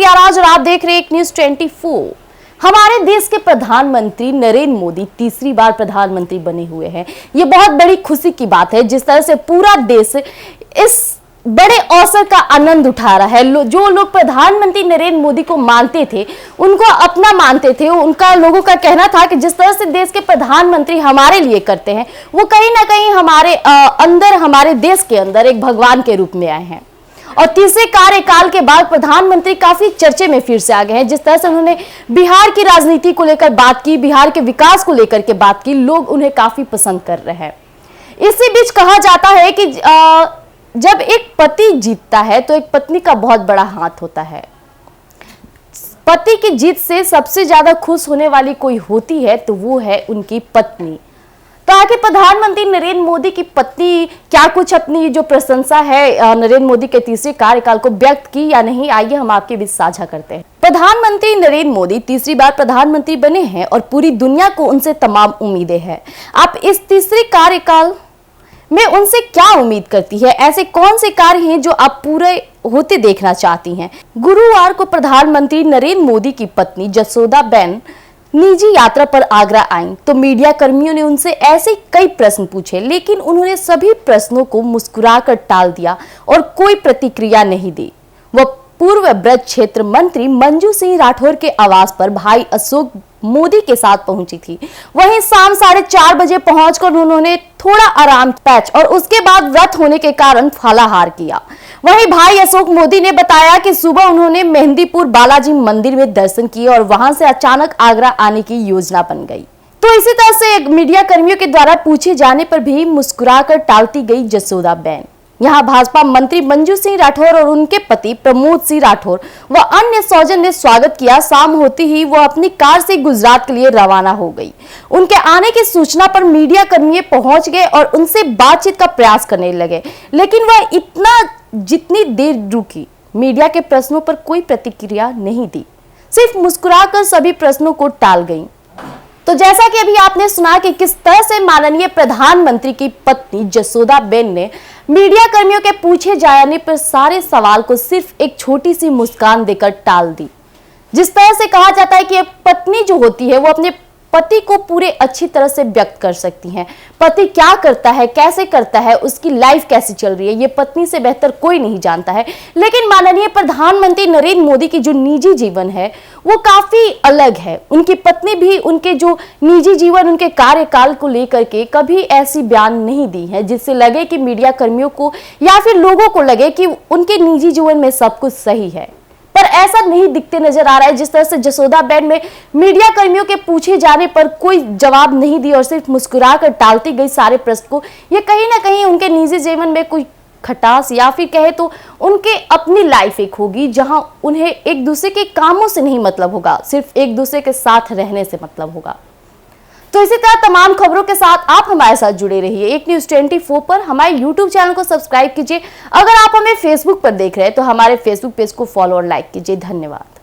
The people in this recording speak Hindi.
प्याराज और आप देख रहे हैं एक न्यूज 24। हमारे देश के प्रधानमंत्री नरेंद्र मोदी तीसरी बार प्रधानमंत्री बने हुए हैं। ये बहुत बड़ी खुशी की बात है। जिस तरह से पूरा देश इस बड़े अवसर का आनंद उठा रहा है। जो लोग प्रधानमंत्री नरेंद्र मोदी को मानते थे, उनको अपना मानते थे, उनका लोगों का कहना था कि जिस तरह से देश के प्रधानमंत्री हमारे लिए करते हैं, वो कहीं ना कहीं हमारे अंदर, हमारे देश के अंदर एक भगवान के रूप में आए हैं। और तीसरे कार्यकाल के बाद प्रधानमंत्री काफी चर्चे में फिर से आ गए हैं। जिस तरह से उन्होंने बिहार की राजनीति को लेकर बात की, बिहार के विकास को लेकर के बात की, लोग उन्हें काफी पसंद कर रहे हैं। इसी बीच कहा जाता है कि जब एक पति जीतता है तो एक पत्नी का बहुत बड़ा हाथ होता है। पति की जीत से सबसे ज्यादा खुश होने वाली कोई होती है तो वो है उनकी पत्नी। तो आखिर प्रधानमंत्री नरेंद्र मोदी की पत्नी क्या कुछ अपनी जो प्रशंसा है नरेंद्र मोदी के तीसरे कार्यकाल को व्यक्त की या नहीं, आइए हम आपके बीच साझा करते हैं। प्रधानमंत्री नरेंद्र मोदी तीसरी बार प्रधानमंत्री बने हैं और पूरी दुनिया को उनसे तमाम उम्मीदें हैं। आप इस तीसरे कार्यकाल में उनसे क्या उम्मीद करती है? ऐसे कौन से कार्य हैं जो आप पूरे होते देखना चाहती हैं? गुरुवार को प्रधानमंत्री नरेंद्र मोदी की पत्नी जसोदाबेन निजी यात्रा पर आगरा आईं तो मीडिया कर्मियों ने उनसे ऐसे कई प्रश्न पूछे, लेकिन उन्होंने सभी प्रश्नों को मुस्कुराकर टाल दिया और कोई प्रतिक्रिया नहीं दी। वह पूर्व ब्रज क्षेत्र मंत्री मंजू सिंह राठौर के आवास पर भाई अशोक मोदी के साथ पहुंची थी। वहीं शाम 4:30 बजे पहुंचकर उन्होंने थोड़ा आराम पैच और उसके बाद व्रत होने के कारण फलाहार किया। वहीं भाई अशोक मोदी ने बताया कि सुबह उन्होंने मेहंदीपुर बालाजी मंदिर में दर्शन किए और वहां से अचानक आगरा आने की योजना बन गई। तो इसी तरह से मीडिया कर्मियों के द्वारा पूछे जाने पर भी मुस्कुराकर टालती गई जसोदाबेन। यहाँ भाजपा मंत्री मंजू सिंह राठौर और उनके पति प्रमोद सिंह राठौर व अन्य स्वजन ने स्वागत किया। शाम होते ही वो अपनी कार से गुजरात के लिए रवाना हो गई। उनके आने की सूचना पर मीडिया कर्मी पहुंच गए और उनसे बातचीत का प्रयास करने लगे, लेकिन वह जितनी देर रुकी, मीडिया के प्रश्नों पर कोई प्रतिक्रिया नहीं दी, सिर्फ मुस्कुराकर सभी प्रश्नों को टाल गई। तो जैसा कि अभी आपने सुना कि किस तरह से माननीय प्रधानमंत्री की पत्नी जसोदाबेन ने मीडिया कर्मियों के पूछे जाने पर सारे सवाल को सिर्फ एक छोटी सी मुस्कान देकर टाल दी। जिस तरह से कहा जाता है कि पत्नी जो होती है वो अपने पति को पूरे अच्छी तरह से व्यक्त कर सकती हैं। पति क्या करता है, कैसे करता है, उसकी लाइफ कैसे चल रही है, ये पत्नी से बेहतर कोई नहीं जानता है। लेकिन माननीय प्रधानमंत्री नरेंद्र मोदी की जो निजी जीवन है वो काफी अलग है। उनकी पत्नी भी उनके जो निजी जीवन, उनके कार्यकाल को लेकर के कभी ऐसी बयान नहीं दी है जिससे लगे कि मीडिया कर्मियों को या फिर लोगों को लगे कि उनके निजी जीवन में सब कुछ सही है, पर ऐसा नहीं दिखते नजर आ रहा है। जिस तरह से जसोदाबेन में मीडिया कर्मियों के पूछे जाने पर कोई जवाब नहीं दी और सिर्फ मुस्कुराकर टालती गई सारे प्रश्न को, ये कहीं ना कहीं उनके निजी जीवन में कोई खटास या फिर कहे तो उनके अपनी लाइफ एक होगी जहां उन्हें एक दूसरे के कामों से नहीं मतलब होगा, सिर्फ एक दूसरे के साथ रहने से मतलब होगा। तो इसी तरह तमाम खबरों के साथ आप हमारे साथ जुड़े रहिए एक न्यूज 24 पर। हमारे YouTube चैनल को सब्सक्राइब कीजिए। अगर आप हमें Facebook पर देख रहे हैं तो हमारे Facebook पेज को फॉलो और लाइक कीजिए। धन्यवाद।